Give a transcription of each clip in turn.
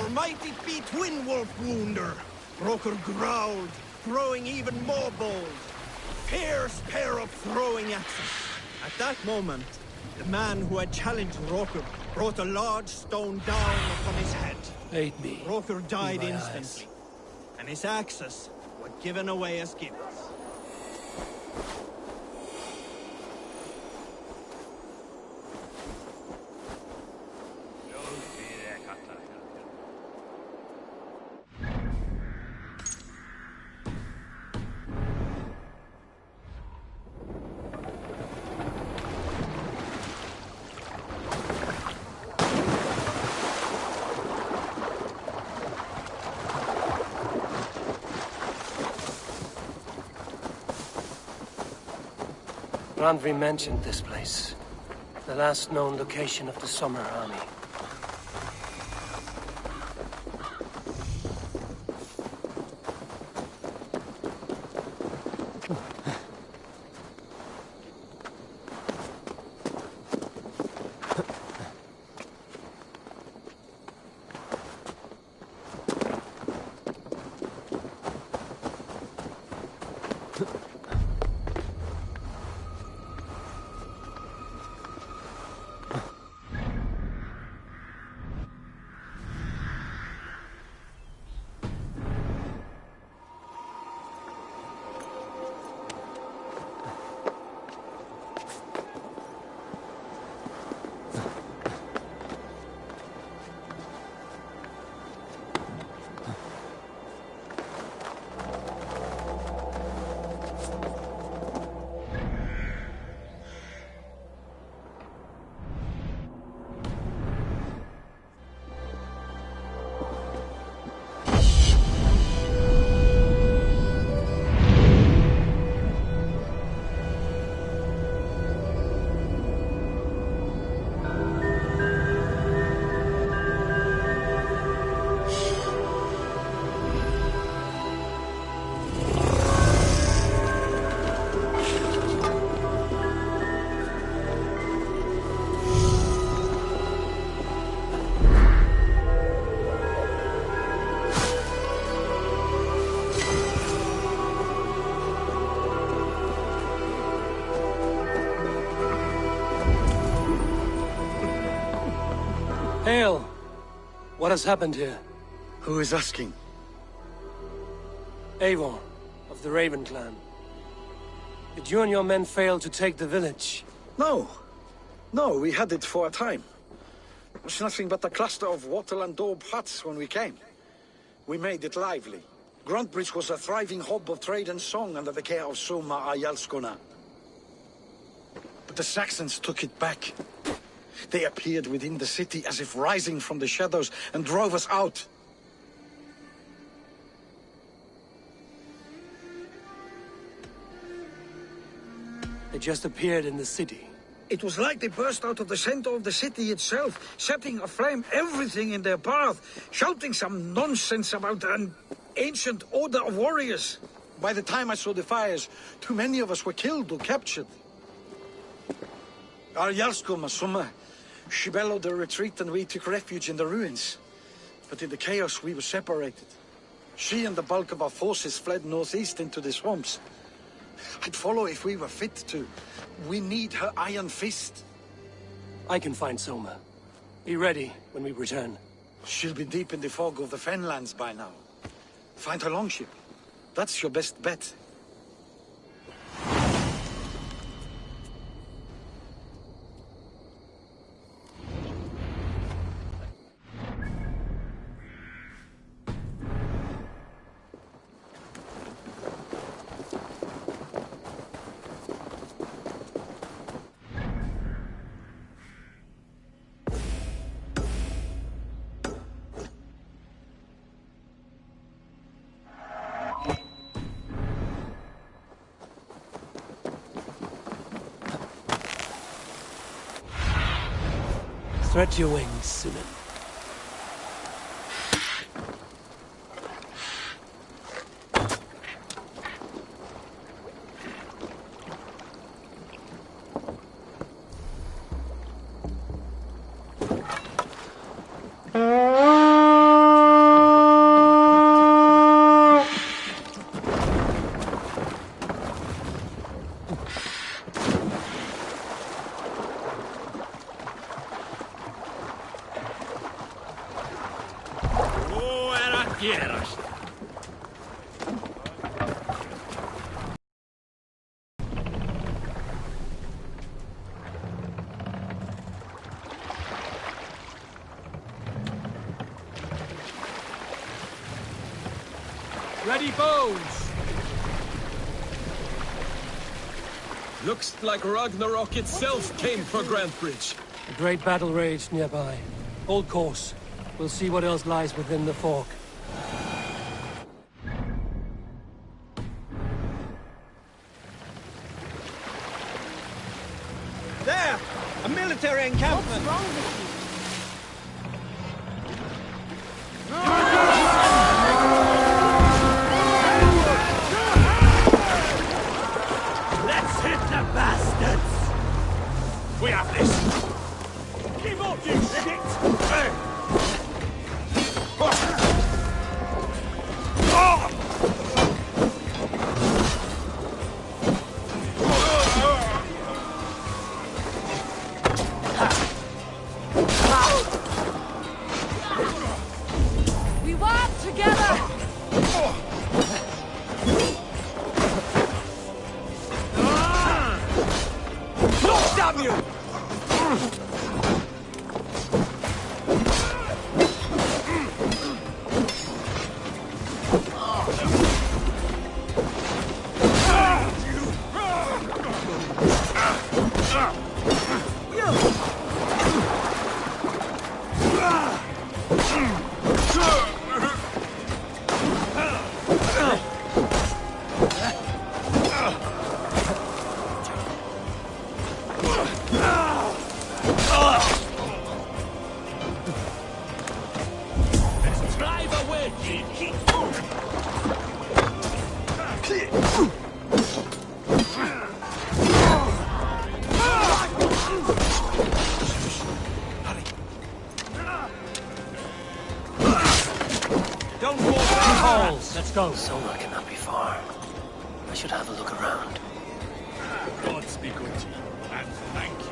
your mighty twin wolf wounder. Roker growled, throwing even more bold. Fierce pair of throwing axes. At that moment, the man who had challenged Roker brought a large stone down upon his head. Ate me. Roker died In my instantly, and his axes were given away as gifts. Randvi mentioned this place. The last known location of the Summer Army. Hail! What has happened here? Who is asking? Eivor, of the Raven clan. Did you and your men fail to take the village? No. No, we had it for a time. It was nothing but a cluster of wattle and daub huts when we came. We made it lively. Gruntbridge was a thriving hub of trade and song under the care of Soma Ayalskona. But the Saxons took it back. They appeared within the city as if rising from the shadows and drove us out. They just appeared in the city. It was like they burst out of the center of the city itself, setting aflame everything in their path, shouting some nonsense about an ancient order of warriors. By the time I saw the fires, too many of us were killed or captured. Our Jarlskoma, Summa, she bellowed a retreat and we took refuge in the ruins. But in the chaos we were separated. She and the bulk of our forces fled northeast into the swamps. I'd follow if we were fit to. We need her iron fist. I can find Soma. Be ready when we return. She'll be deep in the fog of the Fenlands by now. Find her longship. That's your best bet. Spread your wings, Sinan. quieras. Ready bows! Looks like Ragnarok itself came for Grantebridge. A great battle raged nearby. Hold course. We'll see what else lies within the fog. There! A military encampment! What's wrong with you? Let's hit the bastards! We have this! Give up, you shit! Hey! We work together! Damn you! Drive away, Kiki! Don't fall down! Halls, let's go. Soma cannot be far. I should have a look around. Gods be good to you, and thank you.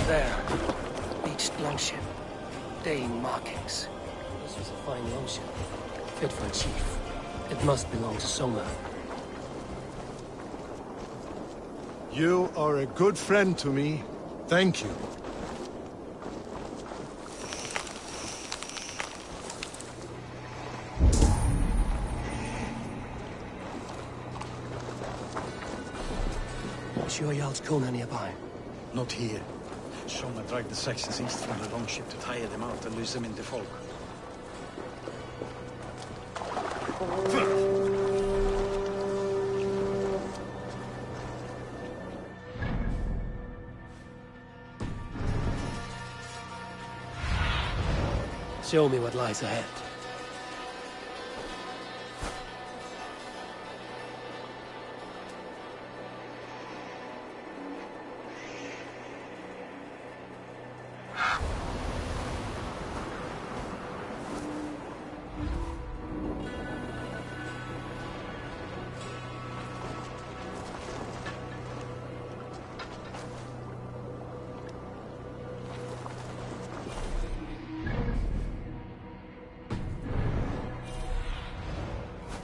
There. Beached longship. Dane markings. This was a fine longship. Fit for a chief. It must belong to Soma. You are a good friend to me. Thank you. Sure Jarl's Kuna nearby. Not here. Soma dragged the Saxons east from the longship to tire them out and lose them in the fog. Show me what lies ahead.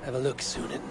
Have a look, Sunan.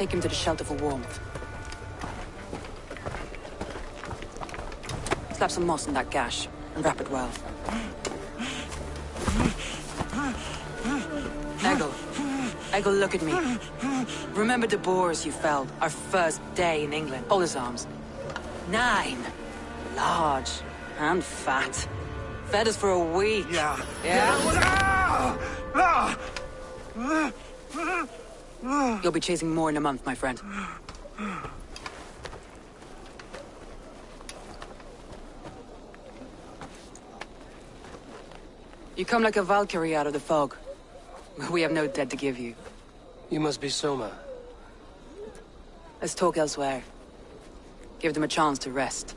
Take him to the shelter for warmth. Slap some moss in that gash, and wrap it well. Eggle, look at me. Remember the boars you felled, our first day in England? Hold his arms. 9. Large. And fat. Fed us for a week. Yeah. You'll be chasing more in a month, my friend. You come like a Valkyrie out of the fog. We have no debt to give you. You must be Soma. Let's talk elsewhere. Give them a chance to rest.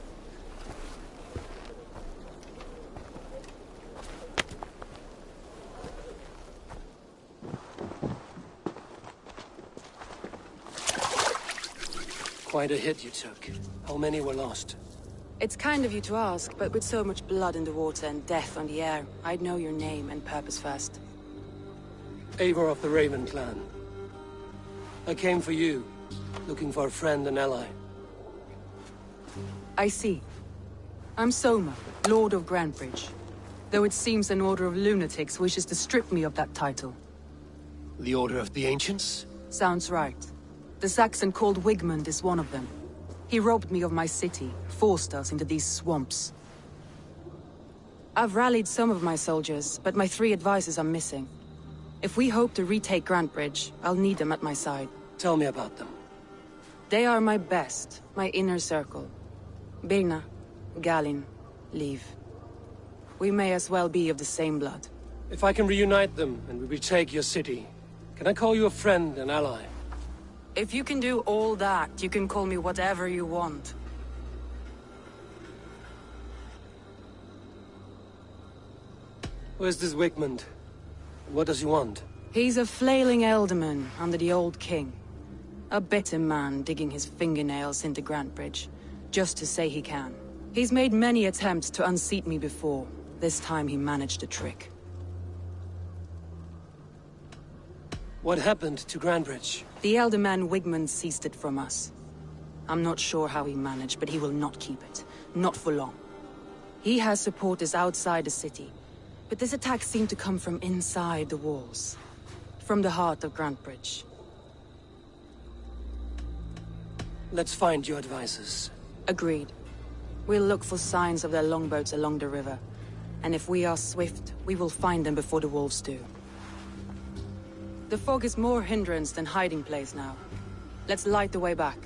Quite a hit you took. How many were lost? It's kind of you to ask, but with so much blood in the water and death on the air, I'd know your name and purpose first. Eivor of the Raven clan. I came for you, looking for a friend and ally. I see. I'm Soma, Lord of Grantebridge. Though it seems an order of lunatics wishes to strip me of that title. The Order of the Ancients? Sounds right. The Saxon called Wigmund is one of them. He robbed me of my city, forced us into these swamps. I've rallied some of my soldiers, but my 3 advisors are missing. If we hope to retake Grantebridge, I'll need them at my side. Tell me about them. They are my best, my inner circle. Birna, Galin, Liv. We may as well be of the same blood. If I can reunite them and we retake your city, can I call you a friend and ally? If you can do all that, you can call me whatever you want. Where's this Wigmund? What does he want? He's a flailing elderman under the old king. A bitter man digging his fingernails into Grantebridge, just to say he can. He's made many attempts to unseat me before. This time he managed a trick. What happened to Grantebridge? The elder man Wigmund seized it from us. I'm not sure how he managed, but he will not keep it. Not for long. He has supporters outside the city, but this attack seemed to come from inside the walls. From the heart of Grantebridge. Let's find your advisors. Agreed. We'll look for signs of their longboats along the river. And if we are swift, we will find them before the wolves do. The fog is more hindrance than hiding place now. Let's light the way back.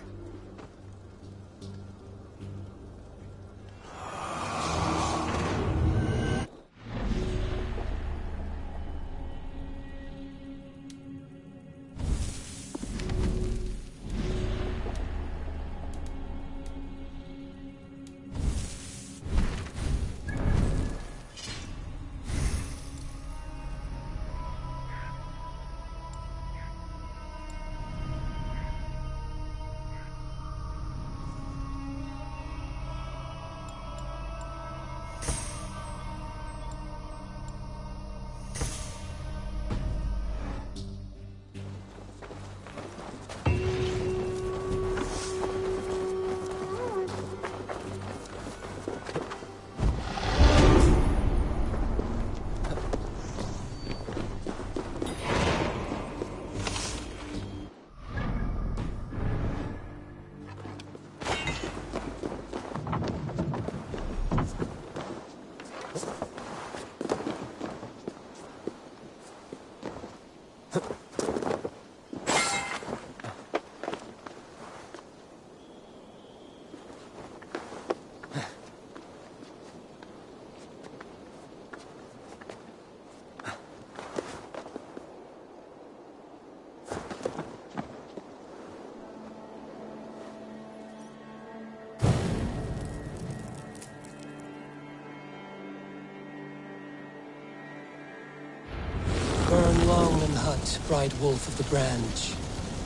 Burn long and hut, bright wolf of the branch,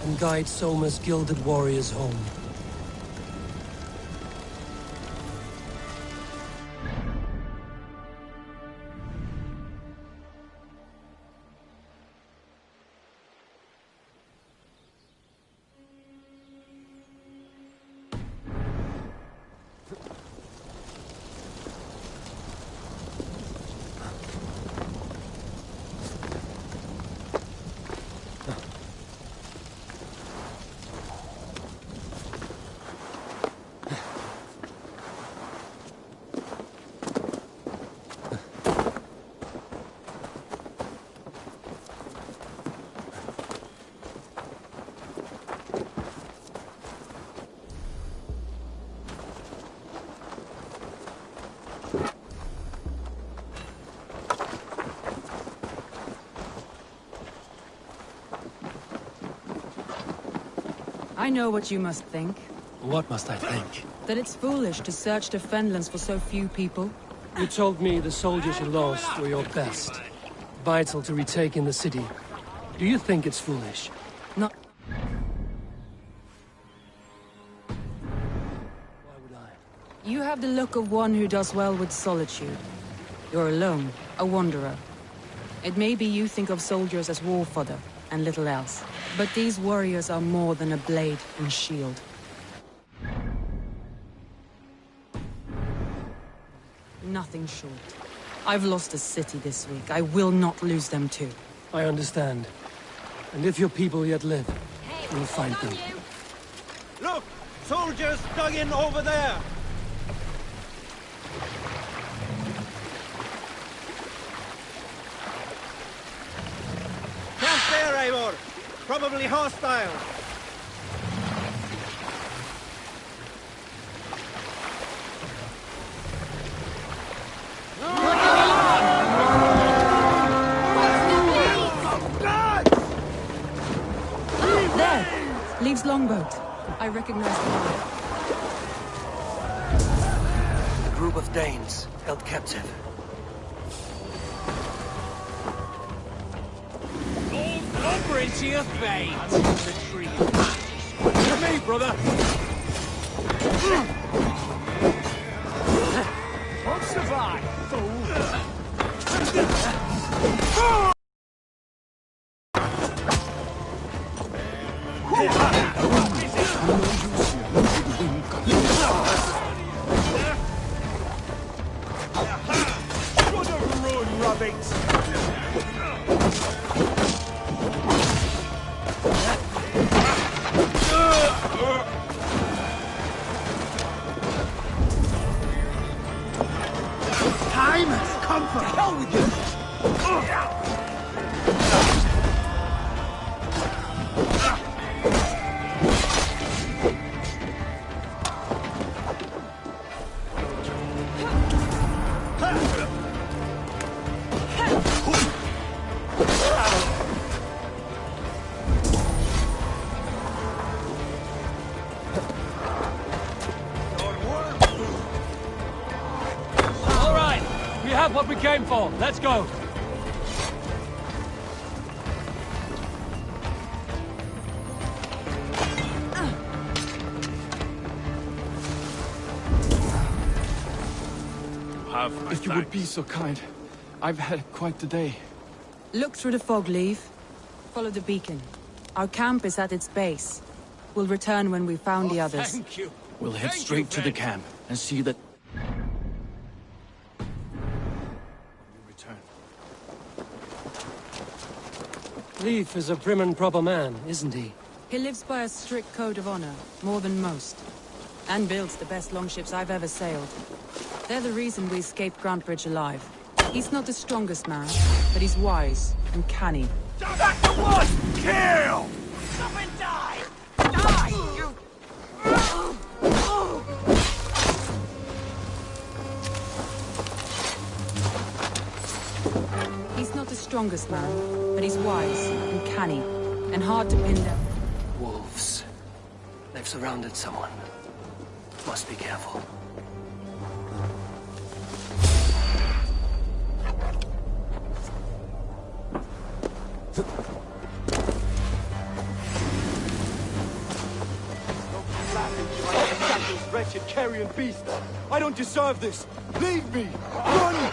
and guide Soma's gilded warriors home. I know what you must think. What must I think? That it's foolish to search the Fenlands for so few people. You told me the soldiers you lost were your best. Vital to retaking the city. Do you think it's foolish? Not... Why would I? You have the look of one who does well with solitude. You're alone, a wanderer. It may be you think of soldiers as war fodder, and little else. But these warriors are more than a blade and shield. Nothing short. I've lost a city this week. I will not lose them too. I understand. And if your people yet live, we'll find them. Look! Soldiers dug in over there! Camp there, Eivor! Probably hostile! There! Leaves longboat. I recognize the line. A group of Danes held captive. Over into your fate! The tree. To me, brother! Won't survive, fool! What we came for. Let's go. If you would be so kind. I've had quite the day. Look through the fog, Leave. Follow the beacon. Our camp is at its base. We'll return when we've found the others. Thank you. We'll head straight to the camp and see that... return. Leif is a prim and proper man, isn't he? He lives by a strict code of honor, more than most. And builds the best longships I've ever sailed. They're the reason we escaped Grantbridge alive. He's not the strongest man, but he's wise and canny. Back to one! Kill! Stop and die! Die, you... He's not the strongest man, but he's wise and canny, and hard to pin down. Wolves. They've surrounded someone. Must be careful. Wretched carrion beast! I don't deserve this! Leave me! Run!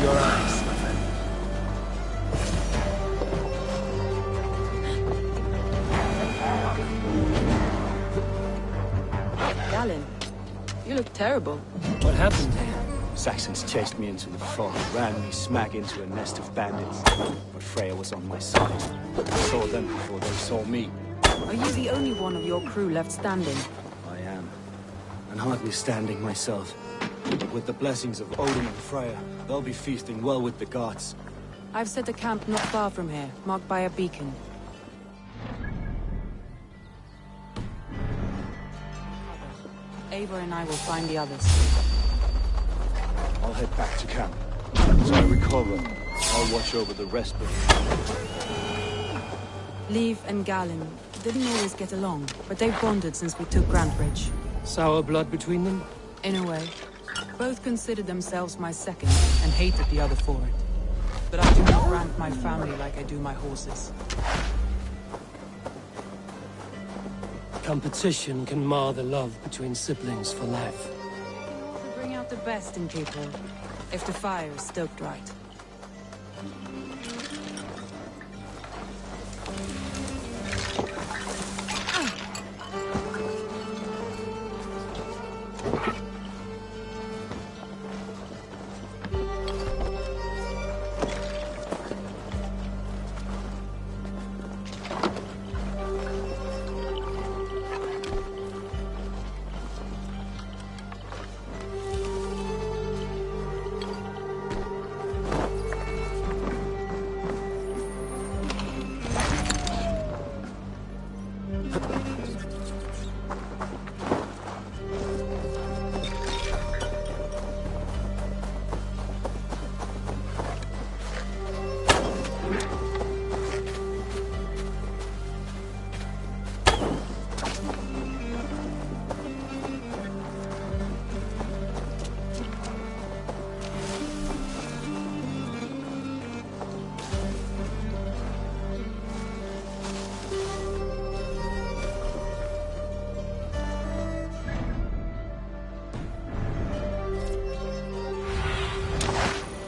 your eyes, my friend. Galen, you look terrible. What happened here? Saxons chased me into the fog, ran me smack into a nest of bandits. But Freya was on my side. I saw them before they saw me. Are you the only one of your crew left standing? I am. And hardly standing myself. But with the blessings of Odin and Freya, they'll be feasting well with the gods. I've set a camp not far from here, marked by a beacon. Eivor and I will find the others. I'll head back to camp. As I recover, I'll watch over the rest of Leif and Galen didn't always get along, but they've bonded since we took Grantbridge. Sour blood between them? In a way. Both considered themselves my second, and hated the other for it. But I do not rank my family like I do my horses. Competition can mar the love between siblings for life. To bring out the best in people, if the fire is stoked right.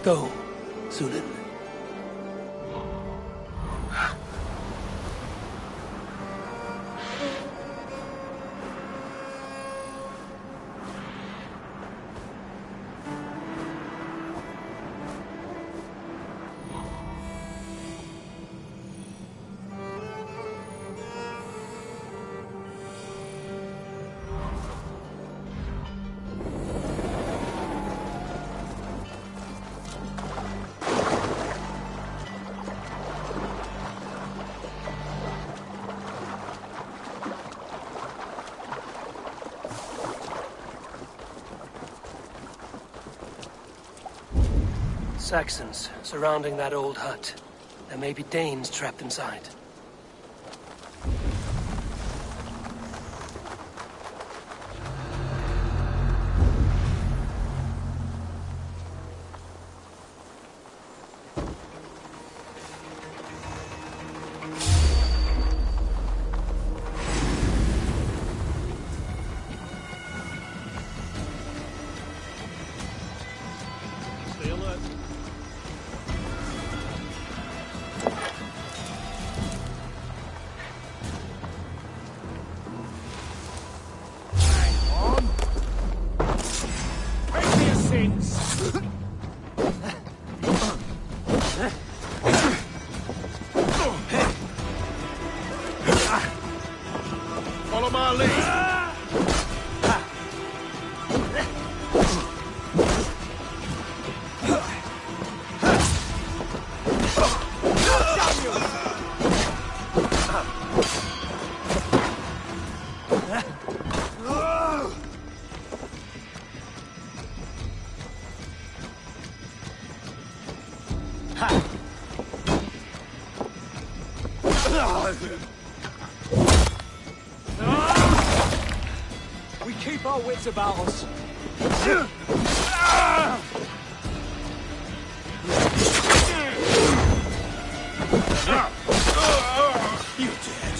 Go, Sulin. Saxons surrounding that old hut. There may be Danes trapped inside. Stay alert. Face your sins! Follow my lead. We keep our wits about us. You dead.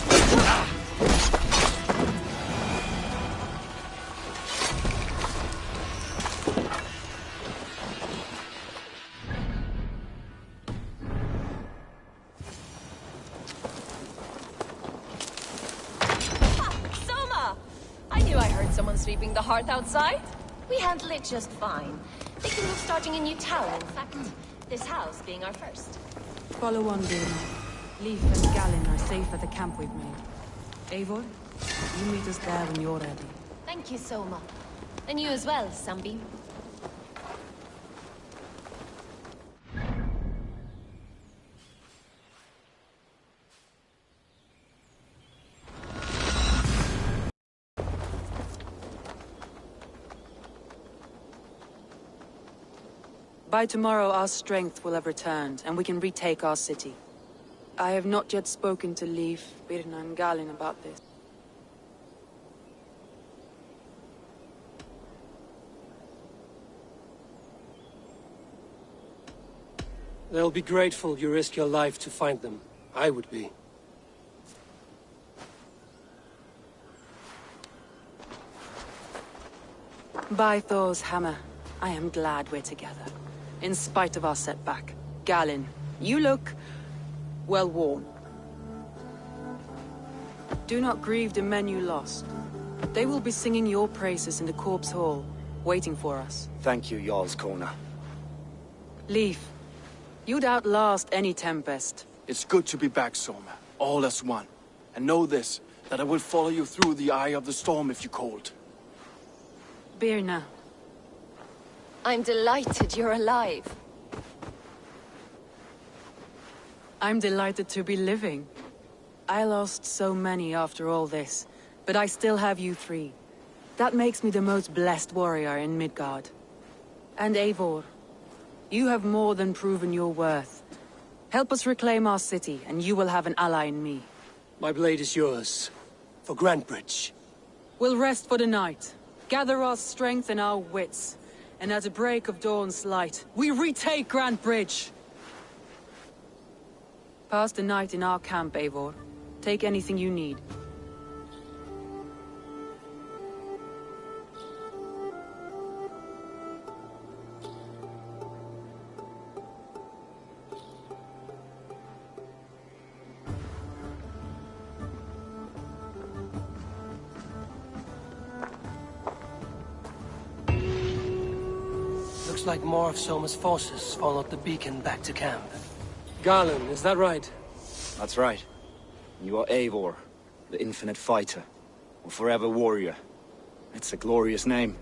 Someone sweeping the hearth outside? We handle it just fine. Thinking of starting a new town, in fact. This house being our first. Follow on, Birna. Leif and Gallin are safe at the camp we've made. Eivor, you meet us there when you're ready. Thank you so much. And you as well, Sunbeam. By tomorrow, our strength will have returned, and we can retake our city. I have not yet spoken to Leif, Birna, and Gallin about this. They'll be grateful you risk your life to find them. I would be. By Thor's hammer, I am glad we're together. In spite of our setback. Gallin, you look well worn. Do not grieve the men you lost. They will be singing your praises in the Corpse Hall, waiting for us. Thank you, Jarl's Kona. Leif, you'd outlast any tempest. It's good to be back, Soma. All as one. And know this, that I will follow you through the eye of the storm if you called. Birna. I'm delighted you're alive. I'm delighted to be living. I lost so many after all this, but I still have you three. That makes me the most blessed warrior in Midgard. And Eivor, you have more than proven your worth. Help us reclaim our city, and you will have an ally in me. My blade is yours. For Grantebridge. We'll rest for the night. Gather our strength and our wits. And at the break of dawn's light, we retake Grantebridge! Pass the night in our camp, Eivor. Take anything you need. Looks like more of Soma's forces followed the beacon back to camp. Garland, is that right? That's right. You are Eivor, the infinite fighter, or forever warrior. It's a glorious name.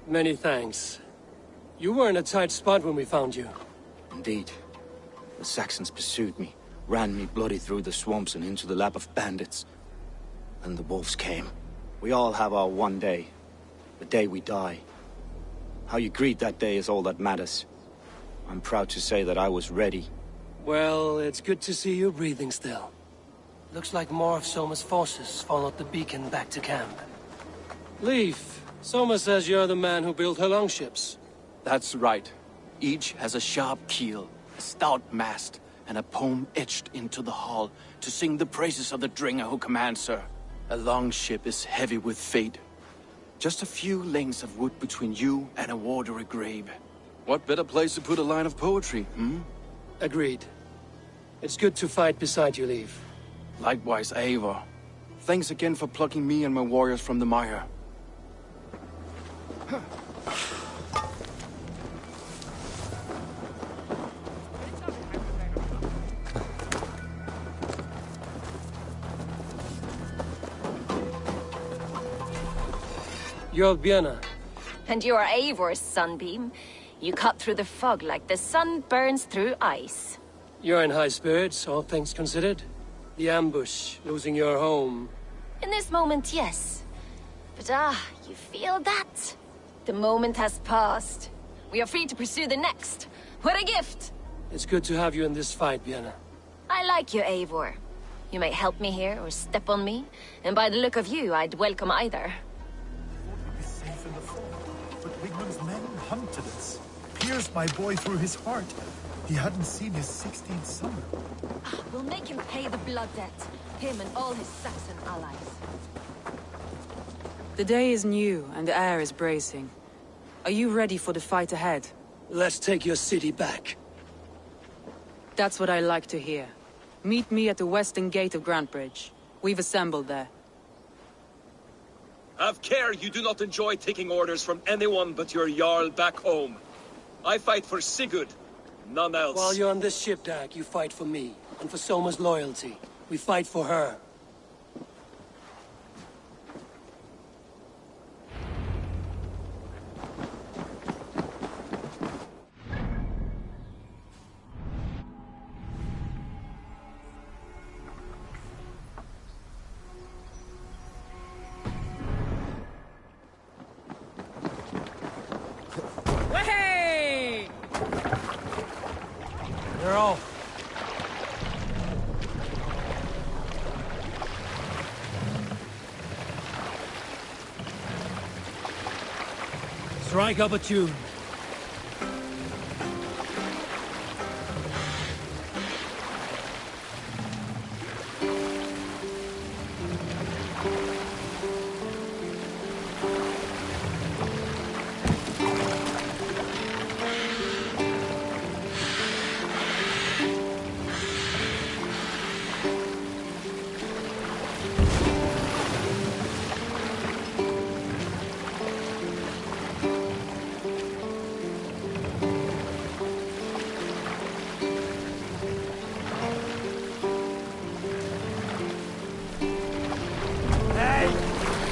Many thanks. You were in a tight spot when we found you. Indeed. The Saxons pursued me, ran me bloody through the swamps and into the lap of bandits. And the wolves came. We all have our one day. The day we die. How you greet that day is all that matters. I'm proud to say that I was ready. Well, it's good to see you breathing still. Looks like more of Soma's forces followed the beacon back to camp. Leif, Soma says you're the man who built her longships. That's right. Each has a sharp keel, a stout mast, and a poem etched into the hull to sing the praises of the Dringer who commands her. A longship is heavy with fate. Just a few lengths of wood between you and a watery grave. What better place to put a line of poetry, hmm? Agreed. It's good to fight beside you, Leif. Likewise, Eivor. Thanks again for plucking me and my warriors from the mire. You're Birna. And you are Eivor's Sunbeam. You cut through the fog like the sun burns through ice. You're in high spirits, all things considered. The ambush, losing your home. In this moment, yes. But you feel that? The moment has passed. We are free to pursue the next. What a gift! It's good to have you in this fight, Birna. I like you, Eivor. You may help me here or step on me, and by the look of you, I'd welcome either. Safe in the fort, but Wigmund's men hunted us. Pierced my boy through his heart. He hadn't seen his 16th summer. We'll make him pay the blood debt. Him and all his Saxon allies. The day is new, and the air is bracing. Are you ready for the fight ahead? Let's take your city back. That's what I like to hear. Meet me at the western gate of Grantebridge. We've assembled there. Have care you do not enjoy taking orders from anyone but your Jarl back home. I fight for Sigurd, none else. While you're on this ship, Dag, you fight for me, and for Soma's loyalty. We fight for her. Hey! They're off. Strike up a tune.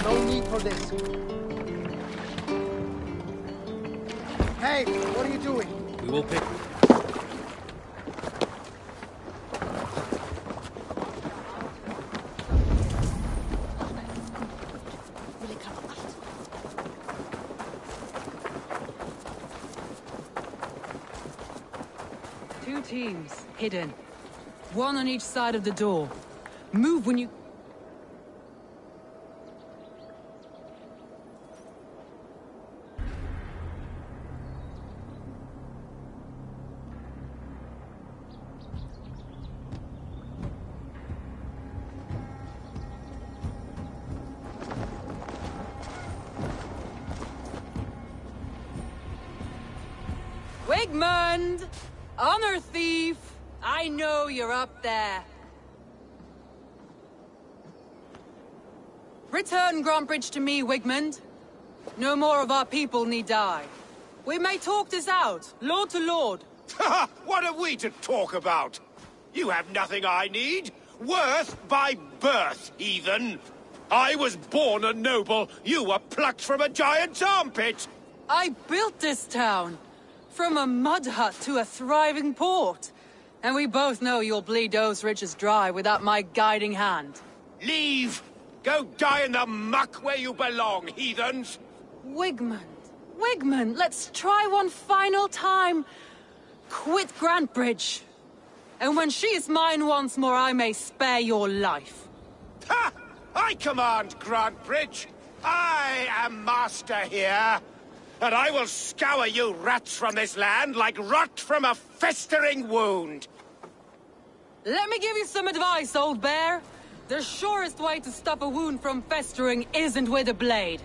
No need for this. Hey, what are you doing? We will pick. Two teams, hidden. One on each side of the door. Move when you... Wigmund! Honor thief! I know you're up there. Return Grantbridge to me, Wigmund. No more of our people need die. We may talk this out, lord to lord. Ha! What are we to talk about? You have nothing I need. Worth by birth, heathen. I was born a noble. You were plucked from a giant's armpit. I built this town. From a mud hut to a thriving port. And we both know you'll bleed those riches dry without my guiding hand. Leave! Go die in the muck where you belong, heathens! Wigmund, Wigmund, let's try one final time. Quit Grantbridge. And when she is mine once more, I may spare your life. Ha! I command Grantbridge. I am master here. And I will scour you rats from this land like rot from a festering wound. Let me give you some advice, old bear. The surest way to stop a wound from festering isn't with a blade.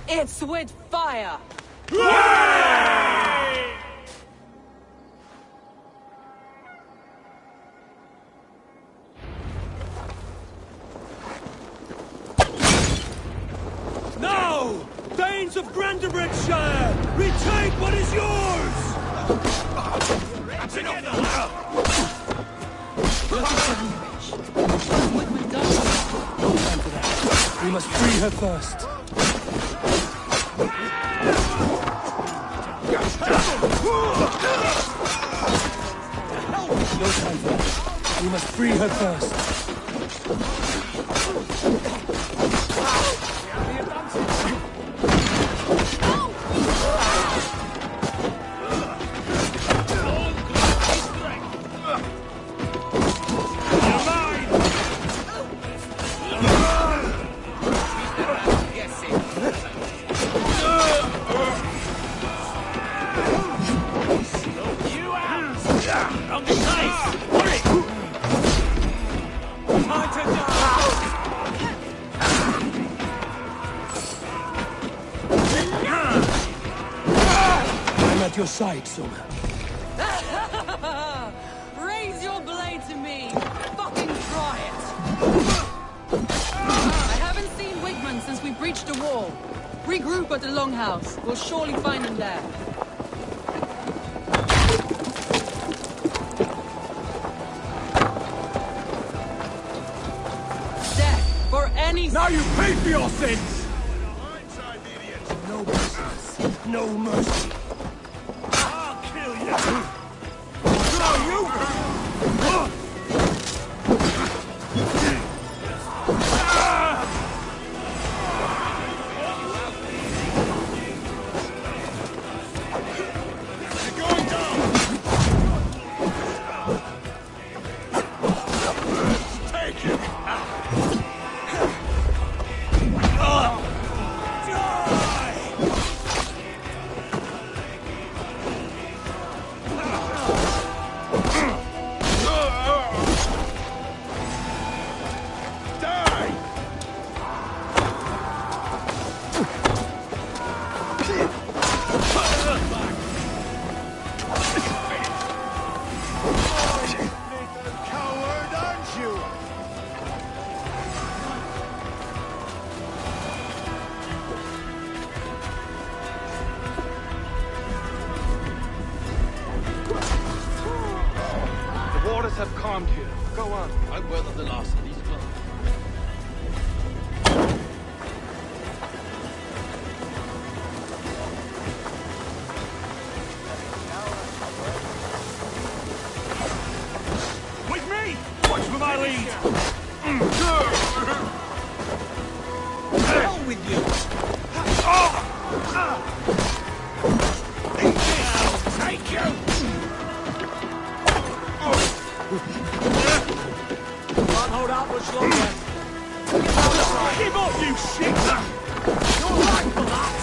It's with fire. Now! Danes of Grantebridgeshire! Retake what is yours! Wigmund does. No time for that. We must free her first. No time for that. We must free her first. At your side, Soma. Raise your blade to me. Fucking try it. I haven't seen Wigmund since we breached the wall. all. Regroup at the Longhouse. We'll surely find him there. Death for any... Now you pay for your sins! No mercy. No mercy. I'll kill you. No, you... Have calmed here. Go on. I weather the last of these floods. With me! Watch for my lead! Hell with you! Take you! Can't hold out much longer. Give up, you shit! You're right for that!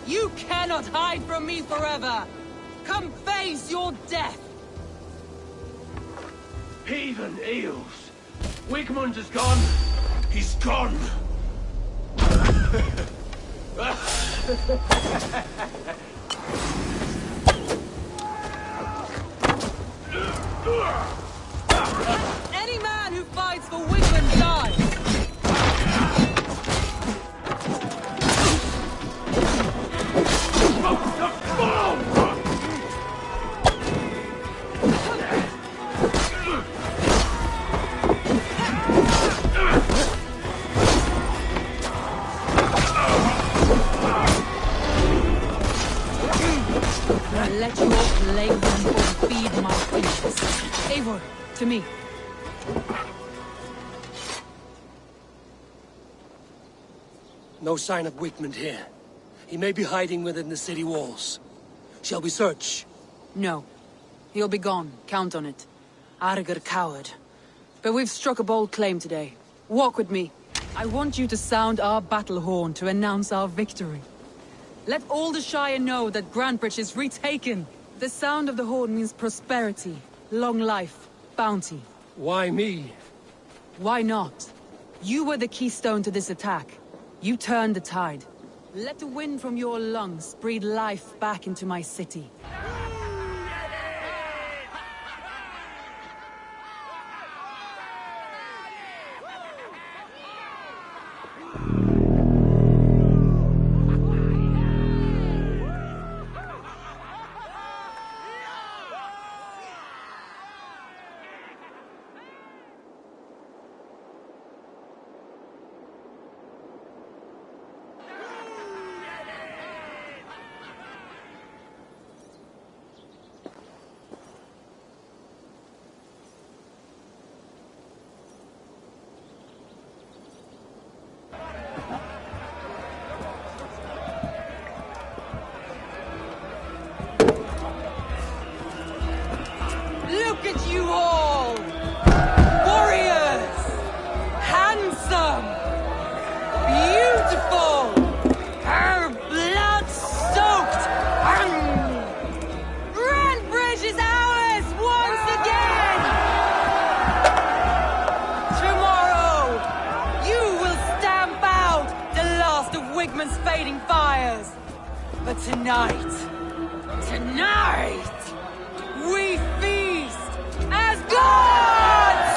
You cannot hide from me forever! Come face your death! Heathen eels. Wigmund is gone. He's gone! Any man who fights for Wigmund dies! Let you all play them or feed my fishes. Eivor, to me. No sign of Wigmund here. He may be hiding within the city walls. Shall we search? No. He'll be gone. Count on it. Arger coward. But we've struck a bold claim today. Walk with me. I want you to sound our battle horn to announce our victory. Let all the Shire know that Grantebridge is retaken. The sound of the horn means prosperity, long life, bounty. Why me? Why not? You were the keystone to this attack. You turned the tide. Let the wind from your lungs breathe life back into my city. Wigman's fading fires. But tonight, we feast as gods!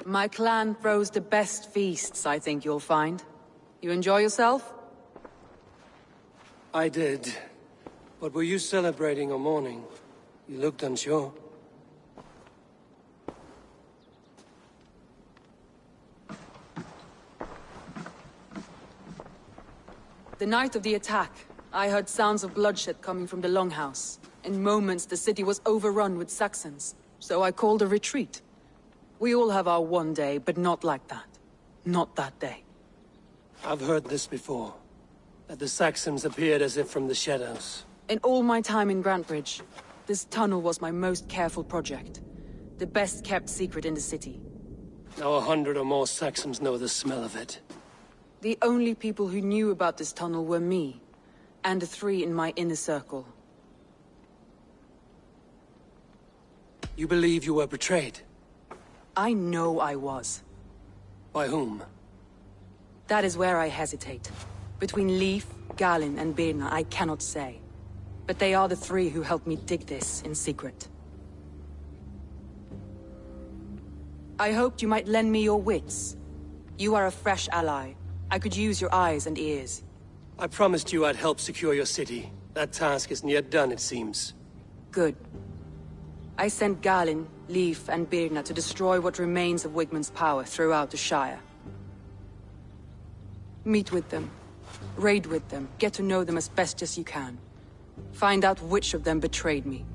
My clan throws the best feasts, I think you'll find. You enjoy yourself? I did. But were you celebrating or mourning? You looked unsure. The night of the attack, I heard sounds of bloodshed coming from the Longhouse. In moments, the city was overrun with Saxons, so I called a retreat. We all have our one day, but not like that. Not that day. I've heard this before. That the Saxons appeared as if from the shadows. In all my time in Grantbridge, this tunnel was my most careful project. The best kept secret in the city. Now 100 or more Saxons know the smell of it. The only people who knew about this tunnel were me, and the 3 in my inner circle. You believe you were betrayed? I know I was. By whom? That is where I hesitate. Between Leif, Galinn, and Birna, I cannot say. But they are the 3 who helped me dig this in secret. I hoped you might lend me your wits. You are a fresh ally. I could use your eyes and ears. I promised you I'd help secure your city. That task isn't yet done, it seems. Good. I sent Galinn, Leif, and Birna to destroy what remains of Wigman's power throughout the Shire. Meet with them. Raid with them. Get to know them as best as you can. Find out which of them betrayed me.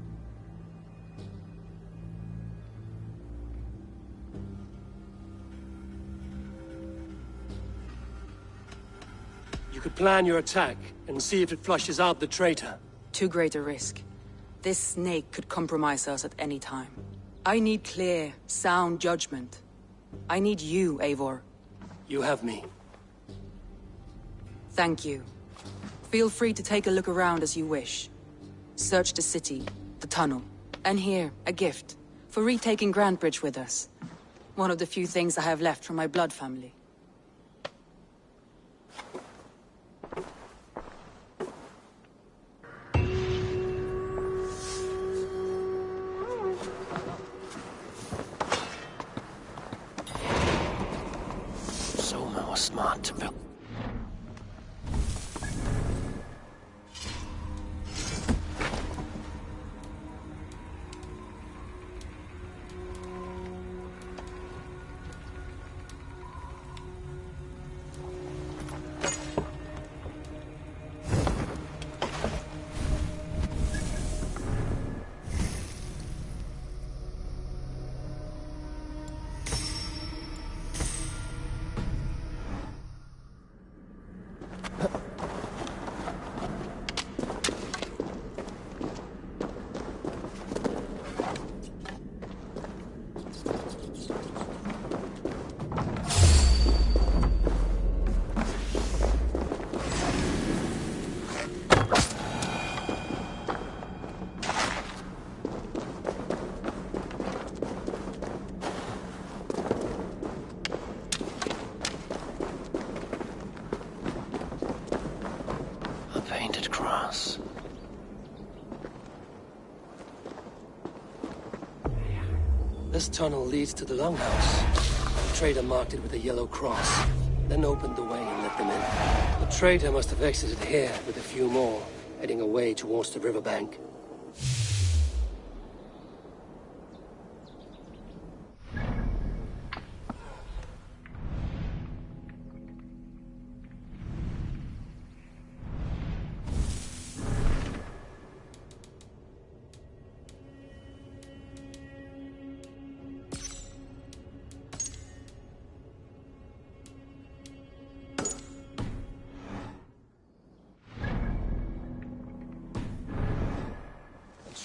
You could plan your attack and see if it flushes out the traitor. Too great a risk. This snake could compromise us at any time. I need clear, sound judgment. I need you, Eivor. You have me. Thank you. Feel free to take a look around as you wish. Search the city, the tunnel, and here, a gift. For retaking Grantbridge with us. One of the few things I have left from my blood family. Soma was smart to build. Painted cross. This tunnel leads to the Longhouse. The traitor marked it with a yellow cross, then opened the way and let them in. The traitor must have exited here with a few more, heading away towards the riverbank.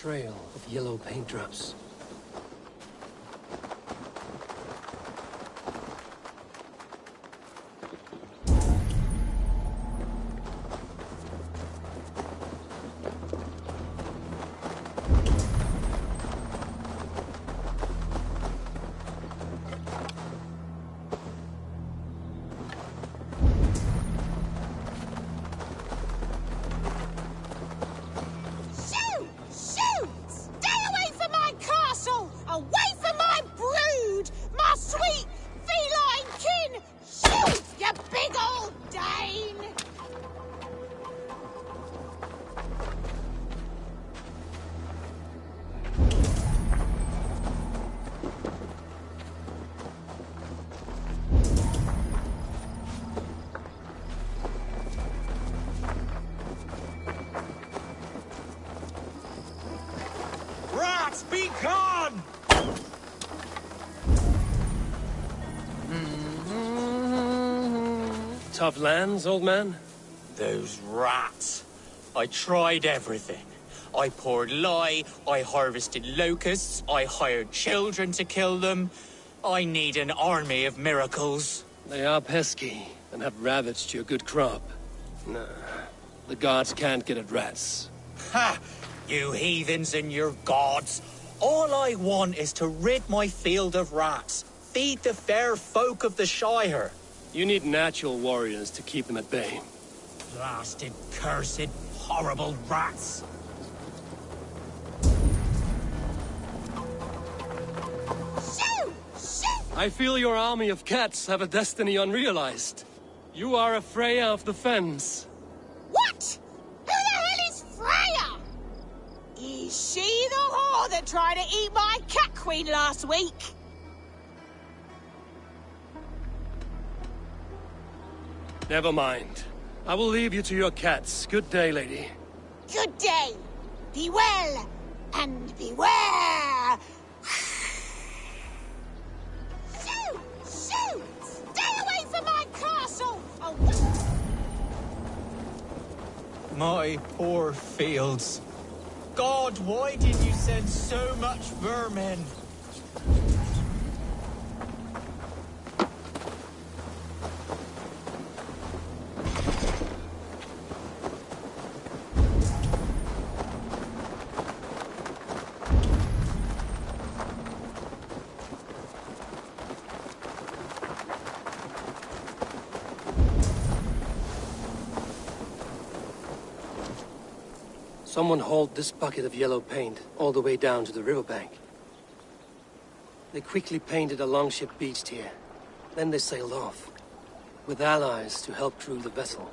trail of yellow paint drops. Rats, be gone! Tough lands, old man? Those rats. I tried everything. I poured lye, I harvested locusts, I hired children to kill them. I need an army of miracles. They are pesky, and have ravaged your good crop. Nah, the gods can't get at rats. Ha! You heathens and your gods. All I want is to rid my field of rats. Feed the fair folk of the Shire. You need natural warriors to keep them at bay. Blasted, cursed, horrible rats. I feel your army of cats have a destiny unrealized. You are a Freya of the Fens. What? Who the hell is Freya? Is she the whore that tried to eat my cat queen last week? Never mind. I will leave you to your cats. Good day, lady. Good day. Be well, and beware! Shoot! Shoot! Stay away from my castle! My poor fields. God, why did you send so much vermin? Someone hauled this bucket of yellow paint all the way down to the riverbank. They quickly painted a longship beached here. Then they sailed off, with allies to help crew the vessel.